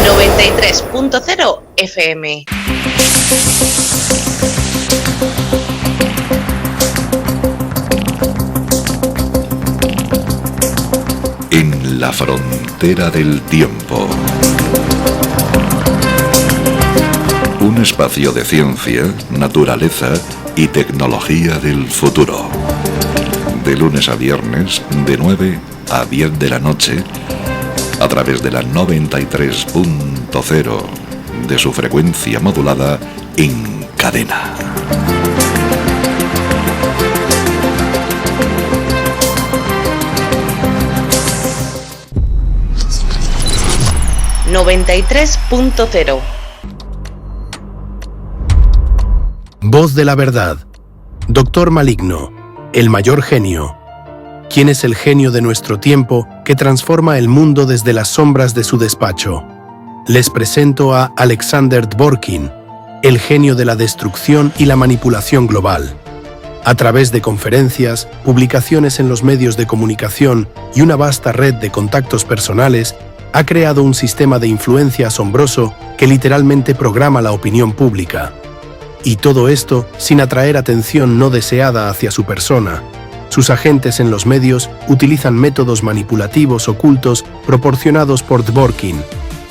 93.0 FM. En la frontera del tiempo. Un espacio de ciencia, naturaleza y tecnología del futuro. De lunes a viernes, de 9 a 10 de la noche, a través de la 93.0 de su frecuencia modulada en cadena. ...93.0. Voz de la verdad. Doctor Maligno, el mayor genio. ¿Quién es el genio de nuestro tiempo que transforma el mundo desde las sombras de su despacho? Les presento a Alexander Dworkin, el genio de la destrucción y la manipulación global. A través de conferencias, publicaciones en los medios de comunicación y una vasta red de contactos personales, ha creado un sistema de influencia asombroso que literalmente programa la opinión pública. Y todo esto sin atraer atención no deseada hacia su persona. Sus agentes en los medios utilizan métodos manipulativos ocultos proporcionados por Dworkin,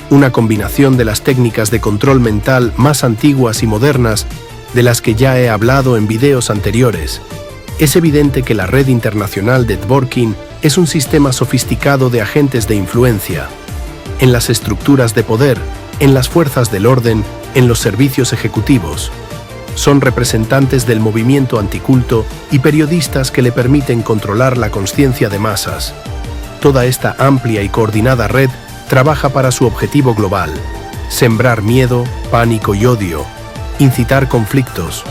una combinación de las técnicas de control mental más antiguas y modernas de las que ya he hablado en videos anteriores. Es evidente que la red internacional de Dworkin es un sistema sofisticado de agentes de influencia. En las estructuras de poder, en las fuerzas del orden, en los servicios ejecutivos. Son representantes del movimiento anticulto y periodistas que le permiten controlar la conciencia de masas. Toda esta amplia y coordinada red trabaja para su objetivo global: sembrar miedo, pánico y odio, incitar conflictos,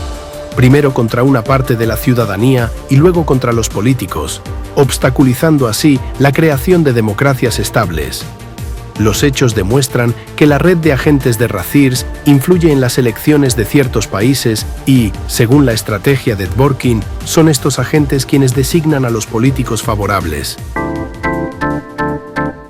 primero contra una parte de la ciudadanía y luego contra los políticos, obstaculizando así la creación de democracias estables. Los hechos demuestran que la red de agentes de Razirs influye en las elecciones de ciertos países y, según la estrategia de Dworkin, son estos agentes quienes designan a los políticos favorables.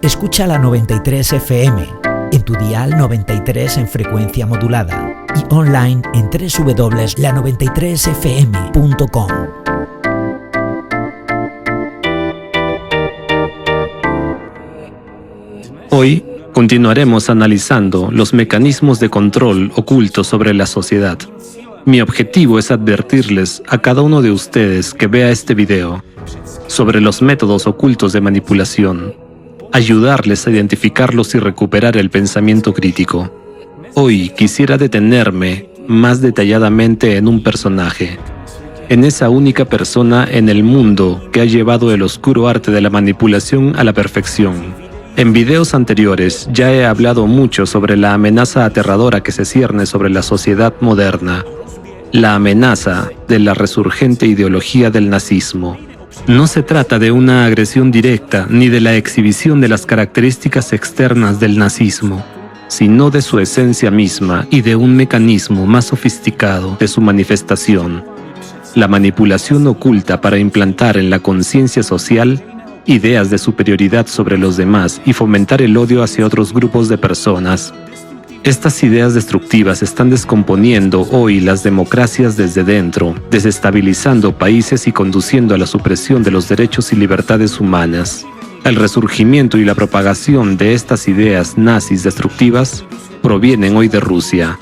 Escucha la 93 FM, en tu dial 93 en frecuencia modulada y online en www.la93fm.com. Hoy continuaremos analizando los mecanismos de control ocultos sobre la sociedad. Mi objetivo es advertirles a cada uno de ustedes que vea este video sobre los métodos ocultos de manipulación, ayudarles a identificarlos y recuperar el pensamiento crítico. Hoy quisiera detenerme más detalladamente en un personaje, en esa única persona en el mundo que ha llevado el oscuro arte de la manipulación a la perfección. En videos anteriores ya he hablado mucho sobre la amenaza aterradora que se cierne sobre la sociedad moderna, la amenaza de la resurgente ideología del nazismo. No se trata de una agresión directa ni de la exhibición de las características externas del nazismo, sino de su esencia misma y de un mecanismo más sofisticado de su manifestación, la manipulación oculta para implantar en la conciencia social ideas de superioridad sobre los demás y fomentar el odio hacia otros grupos de personas. Estas ideas destructivas están descomponiendo hoy las democracias desde dentro, desestabilizando países y conduciendo a la supresión de los derechos y libertades humanas. El resurgimiento y la propagación de estas ideas nazis destructivas provienen hoy de Rusia,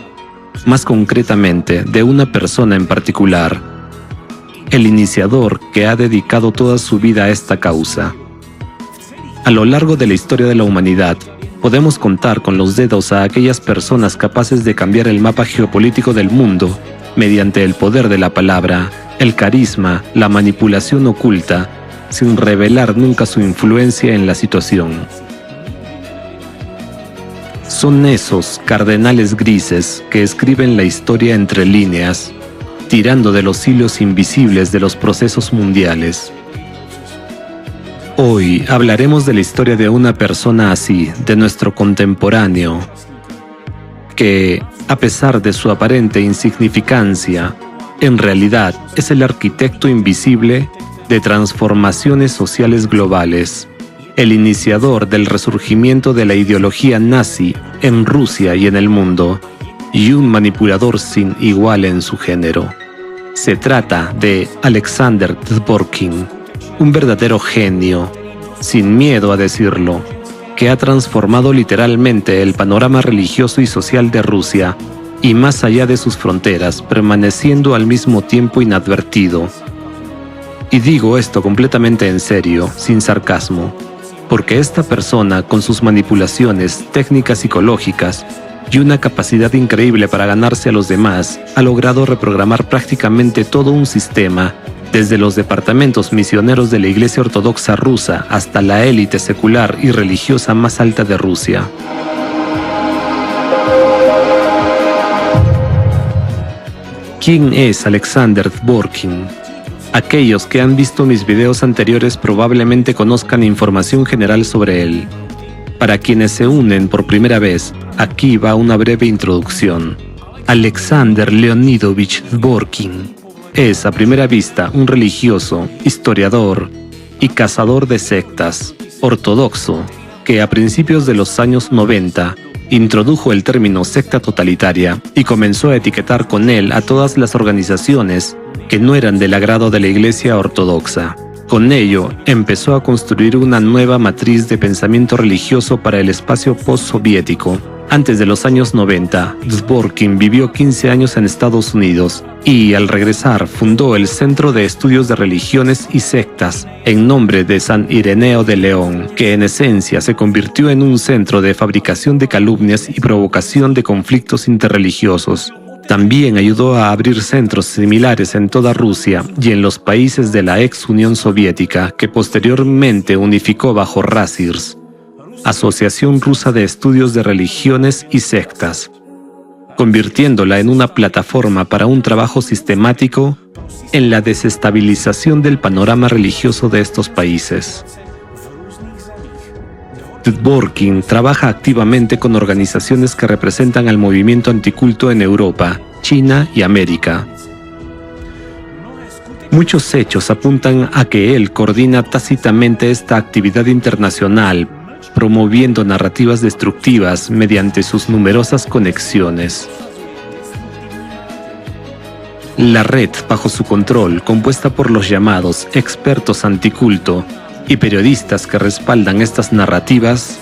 más concretamente de una persona en particular, el iniciador que ha dedicado toda su vida a esta causa. A lo largo de la historia de la humanidad, podemos contar con los dedos a aquellas personas capaces de cambiar el mapa geopolítico del mundo mediante el poder de la palabra, el carisma, la manipulación oculta, sin revelar nunca su influencia en la situación. Son esos cardenales grises que escriben la historia entre líneas, tirando de los hilos invisibles de los procesos mundiales. Hoy hablaremos de la historia de una persona así, de nuestro contemporáneo, que, a pesar de su aparente insignificancia, en realidad es el arquitecto invisible de transformaciones sociales globales. el iniciador del resurgimiento de la ideología nazi en Rusia y en el mundo, y un manipulador sin igual en su género. Se trata de Alexander Dworkin, un verdadero genio, sin miedo a decirlo, que ha transformado literalmente el panorama religioso y social de Rusia y más allá de sus fronteras, permaneciendo al mismo tiempo inadvertido. Y digo esto completamente en serio, sin sarcasmo, porque esta persona, con sus manipulaciones, técnicas psicológicas y una capacidad increíble para ganarse a los demás, ha logrado reprogramar prácticamente todo un sistema, desde los departamentos misioneros de la Iglesia Ortodoxa rusa hasta la élite secular y religiosa más alta de Rusia. ¿Quién es Alexander Dworkin? Aquellos que han visto mis videos anteriores probablemente conozcan información general sobre él. Para quienes se unen por primera vez, aquí va una breve introducción. Alexander Leonidovich Dworkin es a primera vista un religioso, historiador y cazador de sectas, ortodoxo, que a principios de los años 90 introdujo el término secta totalitaria y comenzó a etiquetar con él a todas las organizaciones que no eran del agrado de la Iglesia Ortodoxa. Con ello, empezó a construir una nueva matriz de pensamiento religioso para el espacio postsoviético. Antes de los años 90, Dworkin vivió 15 años en Estados Unidos y, al regresar, fundó el Centro de Estudios de Religiones y Sectas en nombre de San Ireneo de León, que en esencia se convirtió en un centro de fabricación de calumnias y provocación de conflictos interreligiosos. También ayudó a abrir centros similares en toda Rusia y en los países de la ex Unión Soviética, que posteriormente unificó bajo Rasirs, Asociación Rusa de Estudios de Religiones y Sectas, convirtiéndola en una plataforma para un trabajo sistemático en la desestabilización del panorama religioso de estos países. Dworkin trabaja activamente con organizaciones que representan al movimiento anticulto en Europa, China y América. Muchos hechos apuntan a que él coordina tácitamente esta actividad internacional, promoviendo narrativas destructivas mediante sus numerosas conexiones. La red bajo su control, compuesta por los llamados expertos anticulto y periodistas que respaldan estas narrativas,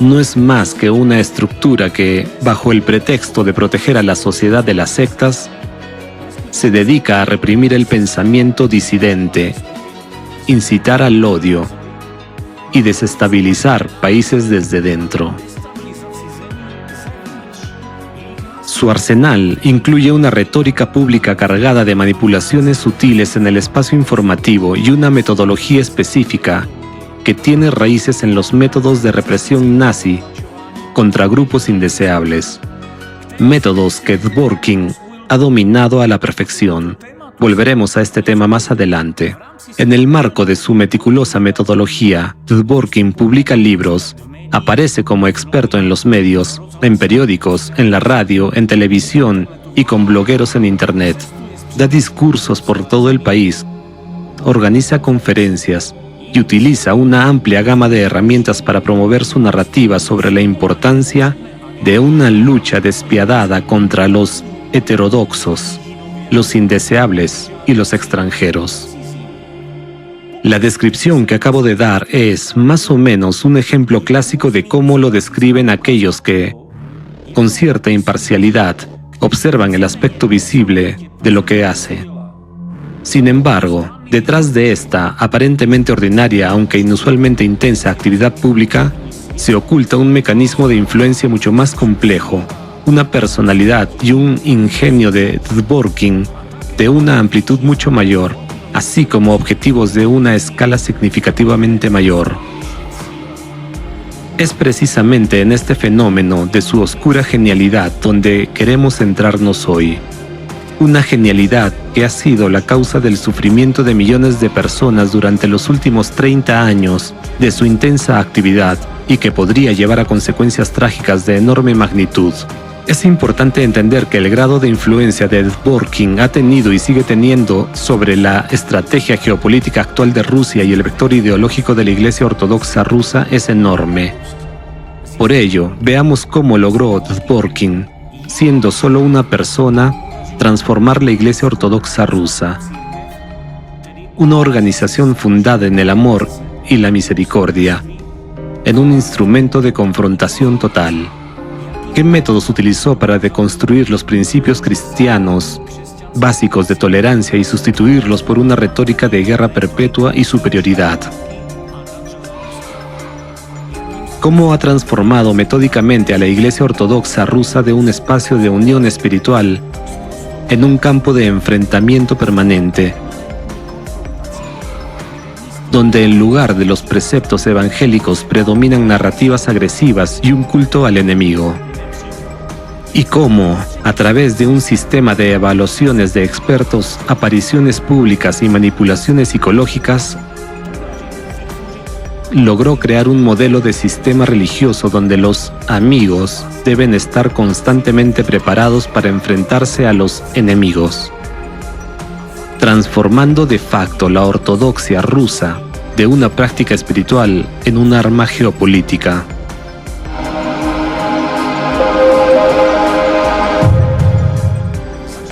no es más que una estructura que, bajo el pretexto de proteger a la sociedad de las sectas, se dedica a reprimir el pensamiento disidente, incitar al odio y desestabilizar países desde dentro. Su arsenal incluye una retórica pública cargada de manipulaciones sutiles en el espacio informativo y una metodología específica que tiene raíces en los métodos de represión nazi contra grupos indeseables, métodos que Dworkin ha dominado a la perfección. Volveremos a este tema más adelante. En el marco de su meticulosa metodología, Dworkin publica libros, aparece como experto en los medios, en periódicos, en la radio, en televisión y con blogueros en internet. Da discursos por todo el país, organiza conferencias y utiliza una amplia gama de herramientas para promover su narrativa sobre la importancia de una lucha despiadada contra los heterodoxos, los indeseables y los extranjeros. La descripción que acabo de dar es, más o menos, un ejemplo clásico de cómo lo describen aquellos que, con cierta imparcialidad, observan el aspecto visible de lo que hace. Sin embargo, detrás de esta, aparentemente ordinaria, aunque inusualmente intensa actividad pública, se oculta un mecanismo de influencia mucho más complejo, una personalidad y un ingenio de Dworkin de una amplitud mucho mayor, así como objetivos de una escala significativamente mayor. Es precisamente en este fenómeno de su oscura genialidad donde queremos centrarnos hoy. Una genialidad que ha sido la causa del sufrimiento de millones de personas durante los últimos 30 años de su intensa actividad y que podría llevar a consecuencias trágicas de enorme magnitud. Es importante entender que el grado de influencia de Dworkin ha tenido y sigue teniendo sobre la estrategia geopolítica actual de Rusia y el vector ideológico de la Iglesia Ortodoxa rusa es enorme. Por ello, veamos cómo logró Dworkin, siendo solo una persona, transformar la Iglesia Ortodoxa rusa, una organización fundada en el amor y la misericordia, en un instrumento de confrontación total. ¿Qué métodos utilizó para deconstruir los principios cristianos básicos de tolerancia y sustituirlos por una retórica de guerra perpetua y superioridad? ¿Cómo ha transformado metódicamente a la Iglesia Ortodoxa rusa de un espacio de unión espiritual en un campo de enfrentamiento permanente, donde en lugar de los preceptos evangélicos predominan narrativas agresivas y un culto al enemigo? Y cómo, a través de un sistema de evaluaciones de expertos, apariciones públicas y manipulaciones psicológicas, logró crear un modelo de sistema religioso donde los amigos deben estar constantemente preparados para enfrentarse a los enemigos, transformando de facto la ortodoxia rusa de una práctica espiritual en un arma geopolítica.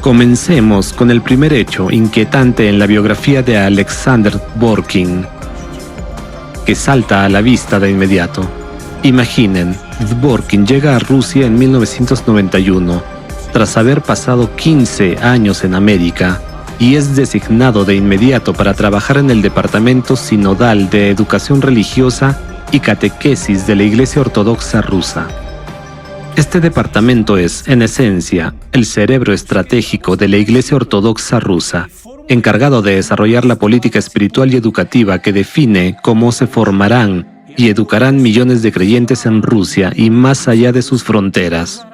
Comencemos con el primer hecho inquietante en la biografía de Alexander Dworkin, que salta a la vista de inmediato. Imaginen, Dworkin llega a Rusia en 1991, tras haber pasado 15 años en América, y es designado de inmediato para trabajar en el Departamento Sinodal de Educación Religiosa y Catequesis de la Iglesia Ortodoxa rusa. Este departamento es, en esencia, el cerebro estratégico de la Iglesia Ortodoxa rusa, encargado de desarrollar la política espiritual y educativa que define cómo se formarán y educarán millones de creyentes en Rusia y más allá de sus fronteras.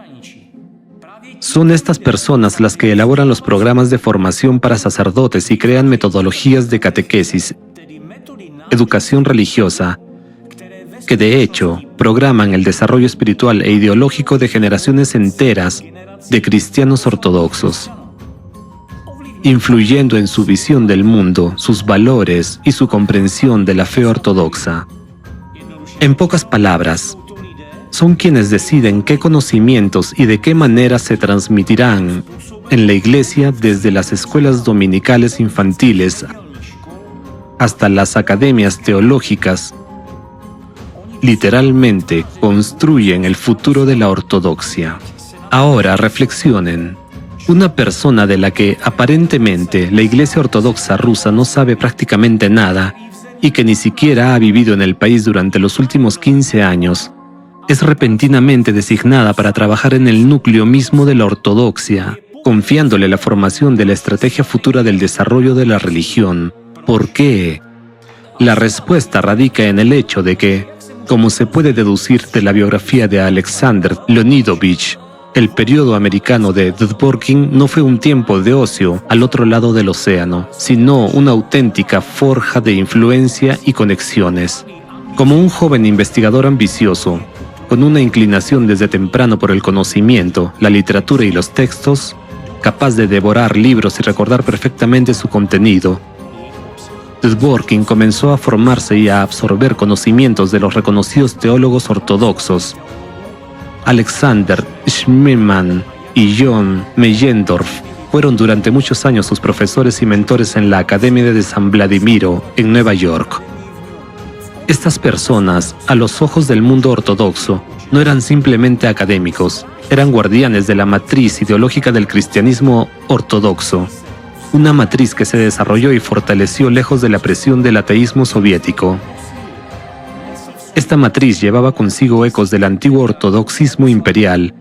Son estas personas las que elaboran los programas de formación para sacerdotes y crean metodologías de catequesis, educación religiosa, que de hecho programan el desarrollo espiritual e ideológico de generaciones enteras de cristianos ortodoxos, influyendo en su visión del mundo, sus valores y su comprensión de la fe ortodoxa. En pocas palabras, son quienes deciden qué conocimientos y de qué manera se transmitirán en la Iglesia desde las escuelas dominicales infantiles hasta las academias teológicas. Literalmente construyen el futuro de la ortodoxia. Ahora reflexionen. Una persona de la que aparentemente la Iglesia Ortodoxa rusa no sabe prácticamente nada y que ni siquiera ha vivido en el país durante los últimos 15 años, es repentinamente designada para trabajar en el núcleo mismo de la ortodoxia, confiándole la formación de la estrategia futura del desarrollo de la religión. ¿Por qué? La respuesta radica en el hecho de que, como se puede deducir de la biografía de Alexander Leonidovich, el periodo americano de Dworkin no fue un tiempo de ocio al otro lado del océano, sino una auténtica forja de influencia y conexiones. Como un joven investigador ambicioso, con una inclinación desde temprano por el conocimiento, la literatura y los textos, capaz de devorar libros y recordar perfectamente su contenido, Dworkin comenzó a formarse y a absorber conocimientos de los reconocidos teólogos ortodoxos Alexander Schmemann y John Meyendorf. Fueron durante muchos años sus profesores y mentores en la Academia de San Vladimiro, en Nueva York. Estas personas, a los ojos del mundo ortodoxo, no eran simplemente académicos, eran guardianes de la matriz ideológica del cristianismo ortodoxo, una matriz que se desarrolló y fortaleció lejos de la presión del ateísmo soviético. Esta matriz llevaba consigo ecos del antiguo ortodoxismo imperial,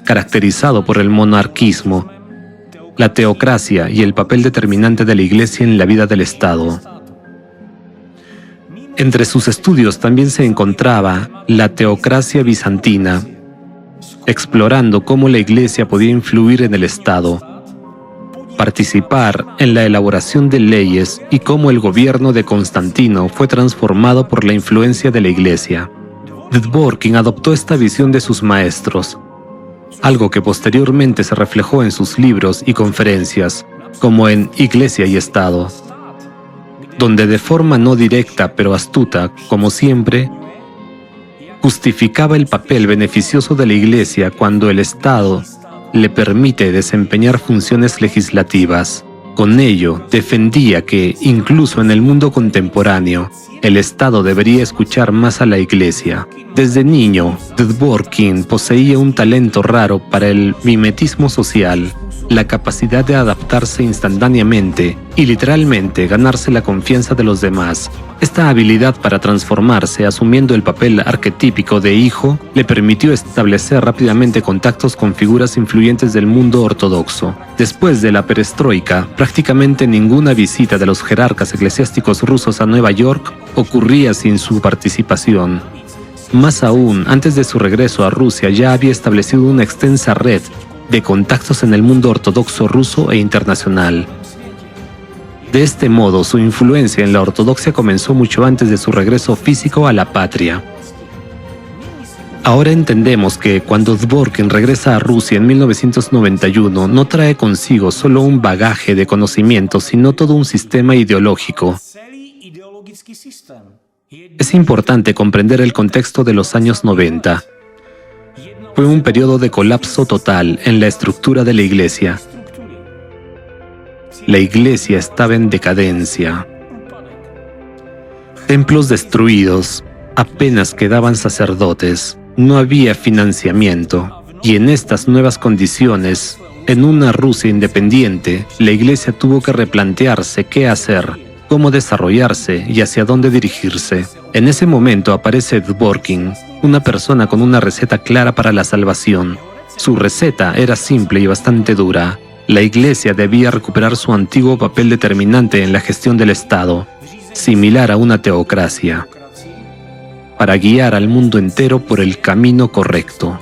caracterizado por el monarquismo, la teocracia y el papel determinante de la Iglesia en la vida del Estado. Entre sus estudios también se encontraba la teocracia bizantina, explorando cómo la Iglesia podía influir en el Estado, participar en la elaboración de leyes y cómo el gobierno de Constantino fue transformado por la influencia de la Iglesia. Dworkin adoptó esta visión de sus maestros, algo que posteriormente se reflejó en sus libros y conferencias, como en Iglesia y Estado, donde de forma no directa pero astuta, como siempre, justificaba el papel beneficioso de la Iglesia cuando el Estado le permite desempeñar funciones legislativas. Con ello, defendía que, incluso en el mundo contemporáneo, el Estado debería escuchar más a la Iglesia. Desde niño, Dworkin poseía un talento raro para el mimetismo social, la capacidad de adaptarse instantáneamente y literalmente ganarse la confianza de los demás. Esta habilidad para transformarse asumiendo el papel arquetípico de hijo le permitió establecer rápidamente contactos con figuras influyentes del mundo ortodoxo. Después de la perestroika, prácticamente ninguna visita de los jerarcas eclesiásticos rusos a Nueva York ocurría sin su participación. Más aún, antes de su regreso a Rusia ya había establecido una extensa red de contactos en el mundo ortodoxo ruso e internacional. De este modo, su influencia en la ortodoxia comenzó mucho antes de su regreso físico a la patria. Ahora entendemos que cuando Dworkin regresa a Rusia en 1991, no trae consigo solo un bagaje de conocimientos, sino todo un sistema ideológico. Es importante comprender el contexto de los años 90. Fue un periodo de colapso total en la estructura de la Iglesia. La Iglesia estaba en decadencia. Templos destruidos, apenas quedaban sacerdotes, no había financiamiento, y en estas nuevas condiciones, en una Rusia independiente, la Iglesia tuvo que replantearse qué hacer, cómo desarrollarse y hacia dónde dirigirse. En ese momento aparece Dworkin, una persona con una receta clara para la salvación. Su receta era simple y bastante dura. La Iglesia debía recuperar su antiguo papel determinante en la gestión del Estado, similar a una teocracia, para guiar al mundo entero por el camino correcto.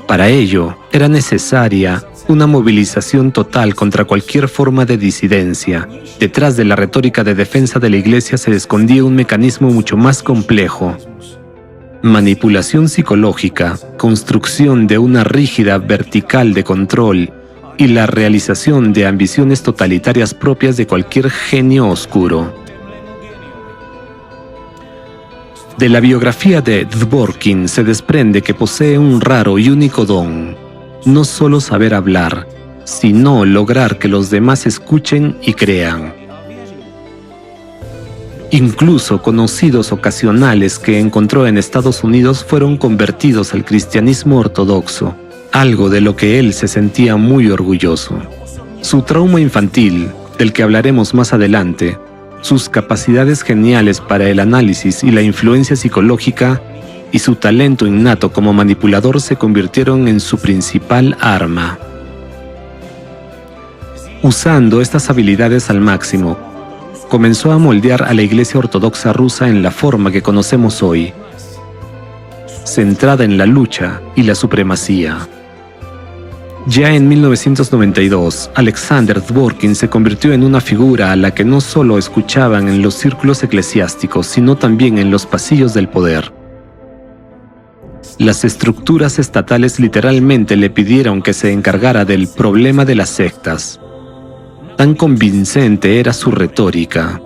Para ello, era necesaria una movilización total contra cualquier forma de disidencia. Detrás de la retórica de defensa de la Iglesia se escondía un mecanismo mucho más complejo: manipulación psicológica, construcción de una rígida vertical de control y la realización de ambiciones totalitarias propias de cualquier genio oscuro. De la biografía de Dworkin se desprende que posee un raro y único don: no solo saber hablar, sino lograr que los demás escuchen y crean. Incluso conocidos ocasionales que encontró en Estados Unidos fueron convertidos al cristianismo ortodoxo, algo de lo que él se sentía muy orgulloso. Su trauma infantil, del que hablaremos más adelante, sus capacidades geniales para el análisis y la influencia psicológica, y su talento innato como manipulador se convirtieron en su principal arma. Usando estas habilidades al máximo, comenzó a moldear a la Iglesia Ortodoxa rusa en la forma que conocemos hoy, centrada en la lucha y la supremacía. Ya en 1992, Alexander Dworkin se convirtió en una figura a la que no solo escuchaban en los círculos eclesiásticos, sino también en los pasillos del poder. Las estructuras estatales literalmente le pidieron que se encargara del problema de las sectas. Tan convincente era su retórica.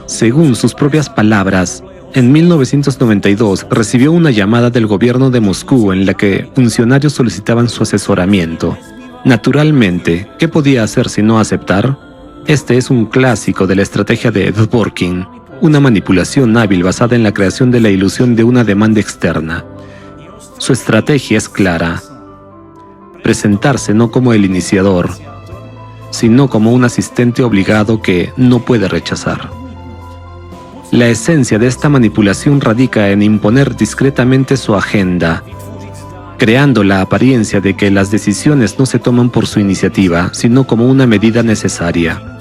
Según sus propias palabras, en 1992 recibió una llamada del gobierno de Moscú en la que funcionarios solicitaban su asesoramiento. Naturalmente, ¿qué podía hacer sino aceptar? Este es un clásico de la estrategia de Dworkin, una manipulación hábil basada en la creación de la ilusión de una demanda externa. Su estrategia es clara: presentarse no como el iniciador, sino como un asistente obligado que no puede rechazar. La esencia de esta manipulación radica en imponer discretamente su agenda, creando la apariencia de que las decisiones no se toman por su iniciativa, sino como una medida necesaria.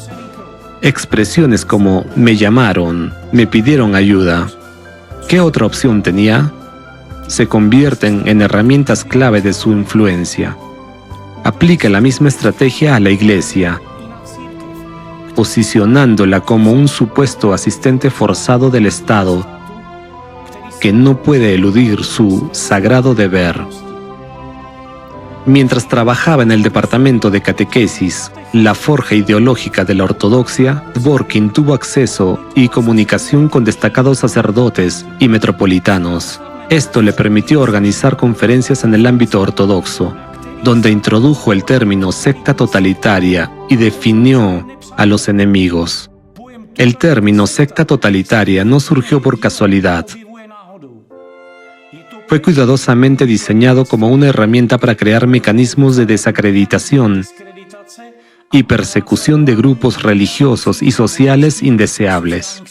Expresiones como «me llamaron», «me pidieron ayuda», ¿qué otra opción tenía?, se convierten en herramientas clave de su influencia. Aplica la misma estrategia a la Iglesia, posicionándola como un supuesto asistente forzado del Estado, que no puede eludir su sagrado deber. Mientras trabajaba en el departamento de catequesis, la forja ideológica de la ortodoxia, Dworkin tuvo acceso y comunicación con destacados sacerdotes y metropolitanos. Esto le permitió organizar conferencias en el ámbito ortodoxo, donde introdujo el término secta totalitaria y definió a los enemigos. El término secta totalitaria no surgió por casualidad. Fue cuidadosamente diseñado como una herramienta para crear mecanismos de desacreditación y persecución de grupos religiosos y sociales indeseables.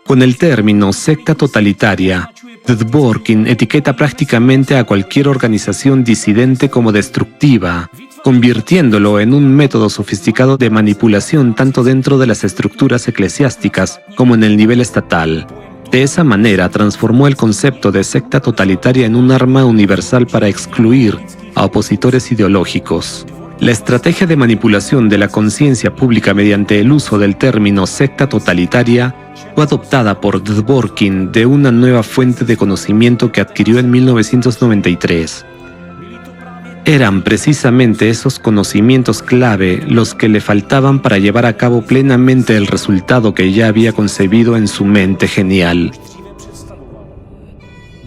Con el término secta totalitaria, Dworkin etiqueta prácticamente a cualquier organización disidente como destructiva, convirtiéndolo en un método sofisticado de manipulación tanto dentro de las estructuras eclesiásticas como en el nivel estatal. De esa manera transformó el concepto de secta totalitaria en un arma universal para excluir a opositores ideológicos. La estrategia de manipulación de la conciencia pública mediante el uso del término secta totalitaria fue adoptada por Dworkin de una nueva fuente de conocimiento que adquirió en 1993. Eran precisamente esos conocimientos clave los que le faltaban para llevar a cabo plenamente el resultado que ya había concebido en su mente genial: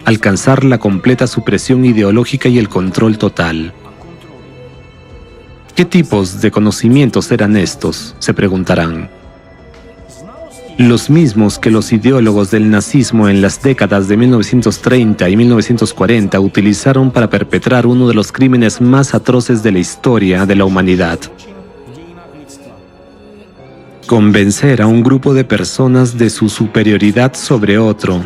alcanzar la completa supresión ideológica y el control total. ¿Qué tipos de conocimientos eran estos?, se preguntarán. Los mismos que los ideólogos del nazismo en las décadas de 1930 y 1940 utilizaron para perpetrar uno de los crímenes más atroces de la historia de la humanidad: convencer a un grupo de personas de su superioridad sobre otro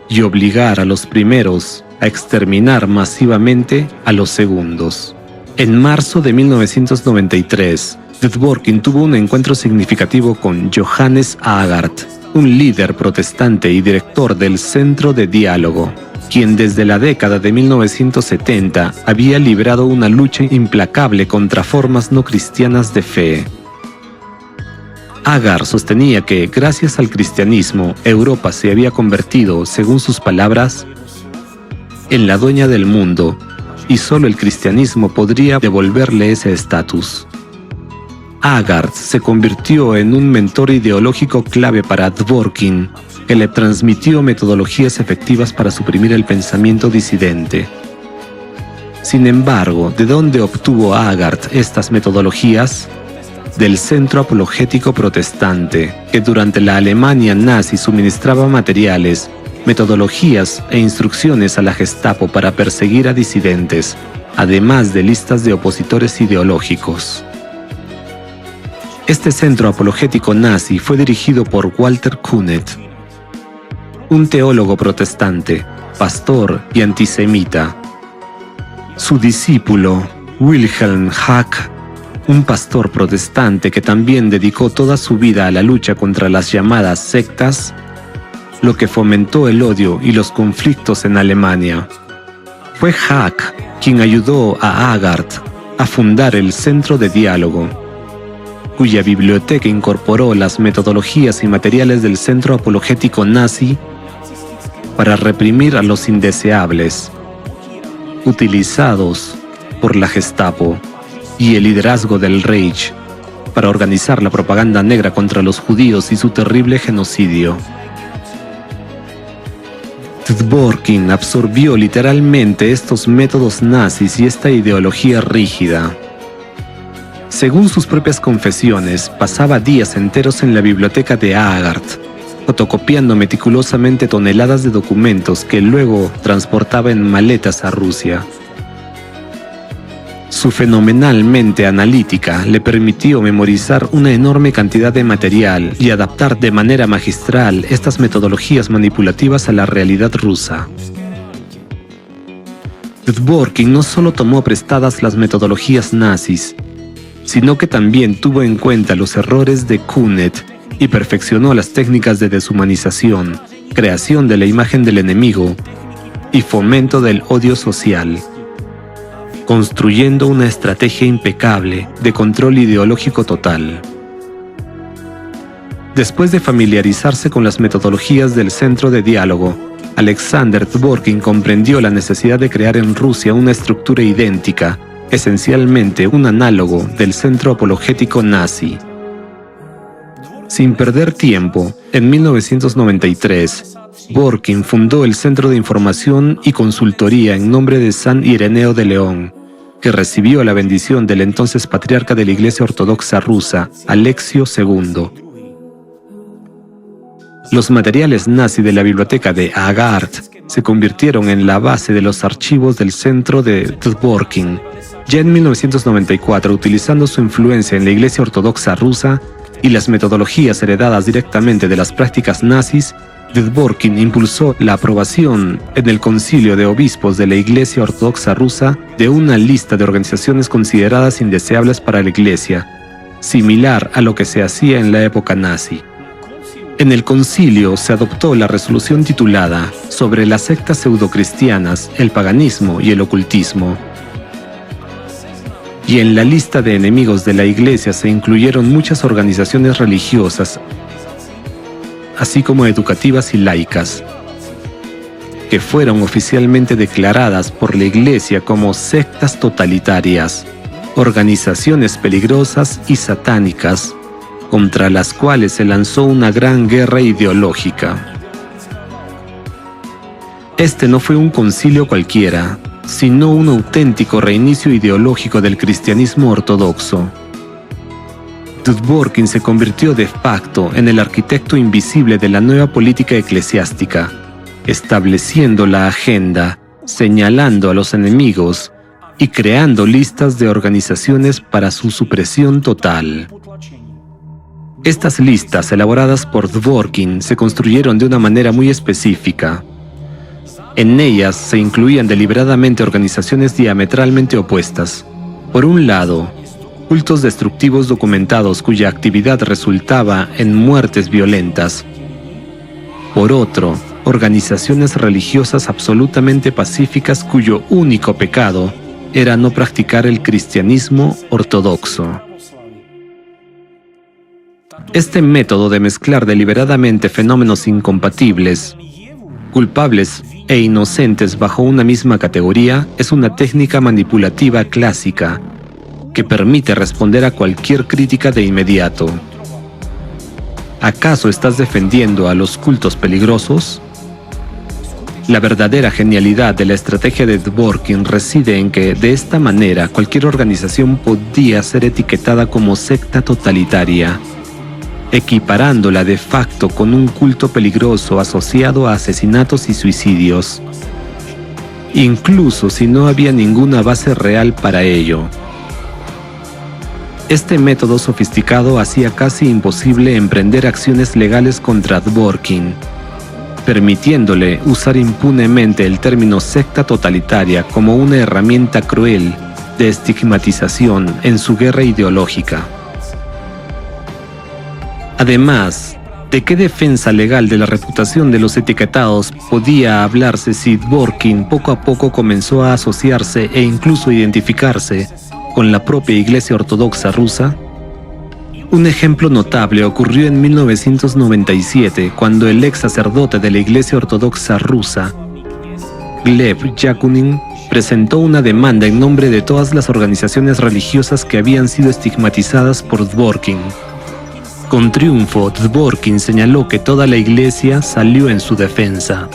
y obligar a los primeros a exterminar masivamente a los segundos. En marzo de 1993, Dworkin tuvo un encuentro significativo con Johannes Aagaard, un líder protestante y director del Centro de Diálogo, quien desde la década de 1970 había librado una lucha implacable contra formas no cristianas de fe. Aagaard sostenía que, gracias al cristianismo, Europa se había convertido, según sus palabras, en la dueña del mundo, y solo el cristianismo podría devolverle ese estatus. Aagaard se convirtió en un mentor ideológico clave para Dworkin, que le transmitió metodologías efectivas para suprimir el pensamiento disidente. Sin embargo, ¿de dónde obtuvo Aagaard estas metodologías? Del Centro Apologético Protestante, que durante la Alemania nazi suministraba materiales, metodologías e instrucciones a la Gestapo para perseguir a disidentes, además de listas de opositores ideológicos. Este centro apologético nazi fue dirigido por Walter Künneth, un teólogo protestante, pastor y antisemita. Su discípulo, Wilhelm Hack, un pastor protestante que también dedicó toda su vida a la lucha contra las llamadas sectas, lo que fomentó el odio y los conflictos en Alemania. Fue Hack quien ayudó a Aagaard a fundar el Centro de Diálogo, cuya biblioteca incorporó las metodologías y materiales del centro apologético nazi para reprimir a los indeseables, utilizados por la Gestapo y el liderazgo del Reich para organizar la propaganda negra contra los judíos y su terrible genocidio. Dworkin absorbió literalmente estos métodos nazis y esta ideología rígida. Según sus propias confesiones, pasaba días enteros en la biblioteca de Aagaard, fotocopiando meticulosamente toneladas de documentos que luego transportaba en maletas a Rusia. Su fenomenalmente analítica le permitió memorizar una enorme cantidad de material y adaptar de manera magistral estas metodologías manipulativas a la realidad rusa. Dworkin no solo tomó prestadas las metodologías nazis, sino que también tuvo en cuenta los errores de Künneth y perfeccionó las técnicas de deshumanización, creación de la imagen del enemigo y fomento del odio social, construyendo una estrategia impecable de control ideológico total. Después de familiarizarse con las metodologías del Centro de Diálogo, Alexander Dworkin comprendió la necesidad de crear en Rusia una estructura idéntica, esencialmente un análogo del Centro Apologético Nazi. Sin perder tiempo, en 1993, Dworkin fundó el Centro de Información y Consultoría en nombre de San Ireneo de León, que recibió la bendición del entonces patriarca de la Iglesia Ortodoxa Rusa, Alexio II. Los materiales nazi de la biblioteca de Agart se convirtieron en la base de los archivos del centro de Dworkin. Ya en 1994, utilizando su influencia en la Iglesia Ortodoxa Rusa y las metodologías heredadas directamente de las prácticas nazis, Dworkin impulsó la aprobación en el Concilio de Obispos de la Iglesia Ortodoxa Rusa de una lista de organizaciones consideradas indeseables para la Iglesia, similar a lo que se hacía en la época nazi. En el concilio se adoptó la resolución titulada sobre las sectas pseudocristianas, el paganismo y el ocultismo. Y en la lista de enemigos de la Iglesia se incluyeron muchas organizaciones religiosas, así como educativas y laicas, que fueron oficialmente declaradas por la Iglesia como sectas totalitarias, organizaciones peligrosas y satánicas, contra las cuales se lanzó una gran guerra ideológica. Este no fue un concilio cualquiera, sino un auténtico reinicio ideológico del cristianismo ortodoxo. Dworkin se convirtió de facto en el arquitecto invisible de la nueva política eclesiástica, estableciendo la agenda, señalando a los enemigos y creando listas de organizaciones para su supresión total. Estas listas, elaboradas por Dworkin, se construyeron de una manera muy específica. En ellas se incluían deliberadamente organizaciones diametralmente opuestas. Por un lado, cultos destructivos documentados cuya actividad resultaba en muertes violentas. Por otro, organizaciones religiosas absolutamente pacíficas cuyo único pecado era no practicar el cristianismo ortodoxo. Este método de mezclar deliberadamente fenómenos incompatibles, culpables e inocentes bajo una misma categoría es una técnica manipulativa clásica que permite responder a cualquier crítica de inmediato. ¿Acaso estás defendiendo a los cultos peligrosos? La verdadera genialidad de la estrategia de Dworkin reside en que, de esta manera, cualquier organización podía ser etiquetada como secta totalitaria, equiparándola de facto con un culto peligroso asociado a asesinatos y suicidios, incluso si no había ninguna base real para ello. Este método sofisticado hacía casi imposible emprender acciones legales contra Dworkin, permitiéndole usar impunemente el término secta totalitaria como una herramienta cruel de estigmatización en su guerra ideológica. Además, ¿de qué defensa legal de la reputación de los etiquetados podía hablarse si Dworkin poco a poco comenzó a asociarse e incluso identificarse con la propia Iglesia Ortodoxa Rusa? Un ejemplo notable ocurrió en 1997, cuando el ex sacerdote de la Iglesia Ortodoxa Rusa, Gleb Yakunin, presentó una demanda en nombre de todas las organizaciones religiosas que habían sido estigmatizadas por Dworkin. Con triunfo, Dworkin señaló que toda la Iglesia salió en su defensa,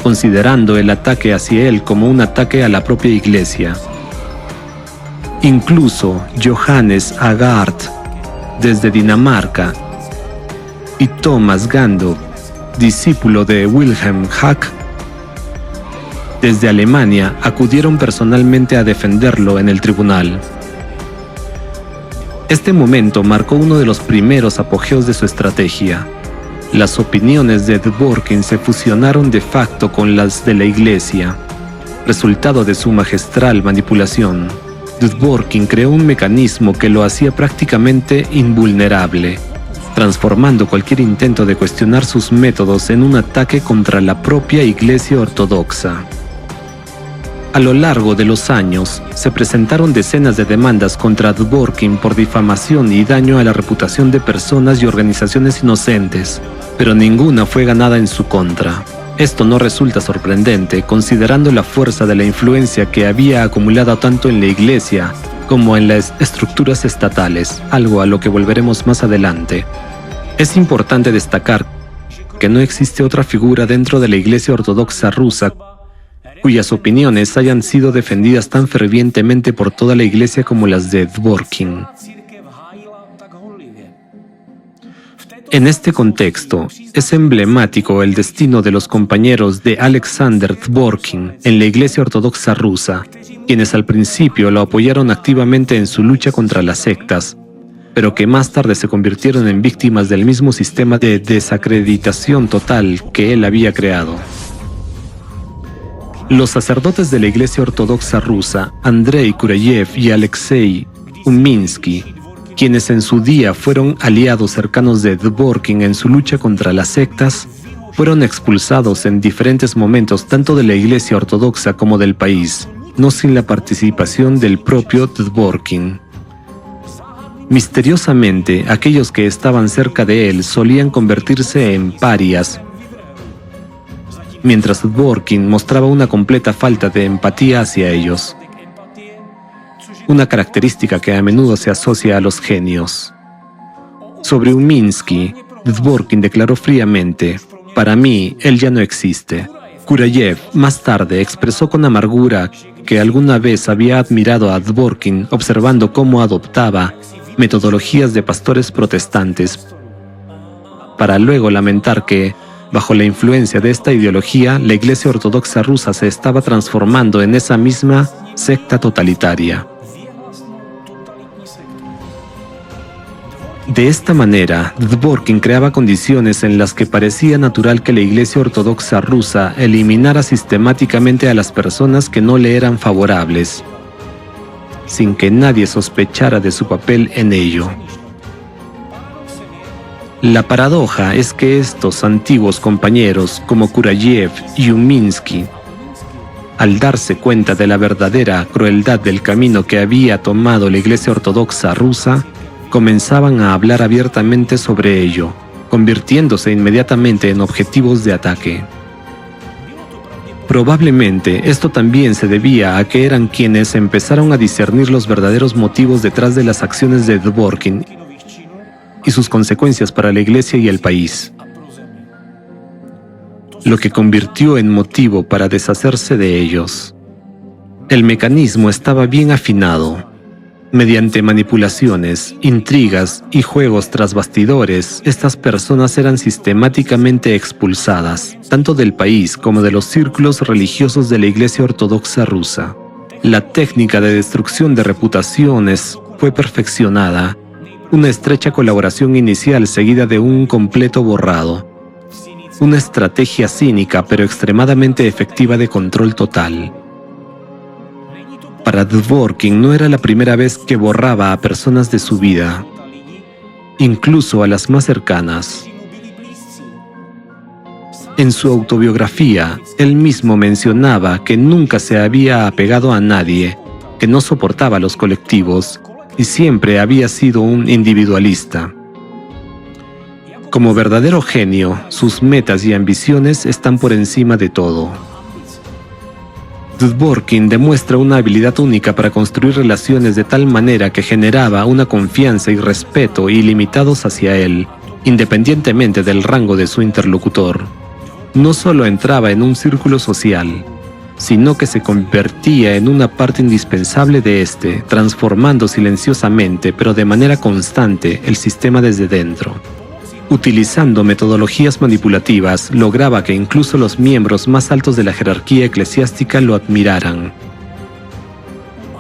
considerando el ataque hacia él como un ataque a la propia Iglesia. Incluso Johannes Agart, desde Dinamarca, y Thomas Gando, discípulo de Wilhelm Hack, desde Alemania, acudieron personalmente a defenderlo en el tribunal. Este momento marcó uno de los primeros apogeos de su estrategia. Las opiniones de Dworkin se fusionaron de facto con las de la Iglesia, resultado de su magistral manipulación. Dworkin creó un mecanismo que lo hacía prácticamente invulnerable, transformando cualquier intento de cuestionar sus métodos en un ataque contra la propia Iglesia Ortodoxa. A lo largo de los años, se presentaron decenas de demandas contra Dworkin por difamación y daño a la reputación de personas y organizaciones inocentes, pero ninguna fue ganada en su contra. Esto no resulta sorprendente, considerando la fuerza de la influencia que había acumulado tanto en la Iglesia como en las estructuras estatales, algo a lo que volveremos más adelante. Es importante destacar que no existe otra figura dentro de la Iglesia Ortodoxa rusa cuyas opiniones hayan sido defendidas tan fervientemente por toda la Iglesia como las de Dworkin. En este contexto, es emblemático el destino de los compañeros de Alexander Dworkin en la Iglesia Ortodoxa rusa, quienes al principio lo apoyaron activamente en su lucha contra las sectas, pero que más tarde se convirtieron en víctimas del mismo sistema de desacreditación total que él había creado. Los sacerdotes de la Iglesia Ortodoxa rusa, Andrei Kureyev y Alexei Uminsky, quienes en su día fueron aliados cercanos de Dworkin en su lucha contra las sectas, fueron expulsados en diferentes momentos tanto de la Iglesia Ortodoxa como del país, no sin la participación del propio Dworkin. Misteriosamente, aquellos que estaban cerca de él solían convertirse en parias, mientras Dworkin mostraba una completa falta de empatía hacia ellos, una característica que a menudo se asocia a los genios. Sobre Uminsky, Dworkin declaró fríamente: «Para mí, él ya no existe». Kureyev más tarde expresó con amargura que alguna vez había admirado a Dworkin observando cómo adoptaba metodologías de pastores protestantes, para luego lamentar que, bajo la influencia de esta ideología, la Iglesia Ortodoxa rusa se estaba transformando en esa misma secta totalitaria. De esta manera, Dworkin creaba condiciones en las que parecía natural que la Iglesia Ortodoxa rusa eliminara sistemáticamente a las personas que no le eran favorables, sin que nadie sospechara de su papel en ello. La paradoja es que estos antiguos compañeros, como Kureyev y Uminsky, al darse cuenta de la verdadera crueldad del camino que había tomado la Iglesia Ortodoxa rusa, comenzaban a hablar abiertamente sobre ello, convirtiéndose inmediatamente en objetivos de ataque. Probablemente esto también se debía a que eran quienes empezaron a discernir los verdaderos motivos detrás de las acciones de Dworkin y sus consecuencias para la Iglesia y el país, lo que convirtió en motivo para deshacerse de ellos. El mecanismo estaba bien afinado. Mediante manipulaciones, intrigas y juegos tras bastidores, estas personas eran sistemáticamente expulsadas, tanto del país como de los círculos religiosos de la Iglesia Ortodoxa rusa. La técnica de destrucción de reputaciones fue perfeccionada, una estrecha colaboración inicial seguida de un completo borrado, una estrategia cínica pero extremadamente efectiva de control total. Para Dworkin no era la primera vez que borraba a personas de su vida, incluso a las más cercanas. En su autobiografía, él mismo mencionaba que nunca se había apegado a nadie, que no soportaba los colectivos y siempre había sido un individualista. Como verdadero genio, sus metas y ambiciones están por encima de todo. Dworkin demuestra una habilidad única para construir relaciones de tal manera que generaba una confianza y respeto ilimitados hacia él, independientemente del rango de su interlocutor. No solo entraba en un círculo social, sino que se convertía en una parte indispensable de este, transformando silenciosamente pero de manera constante el sistema desde dentro. Utilizando metodologías manipulativas, lograba que incluso los miembros más altos de la jerarquía eclesiástica lo admiraran.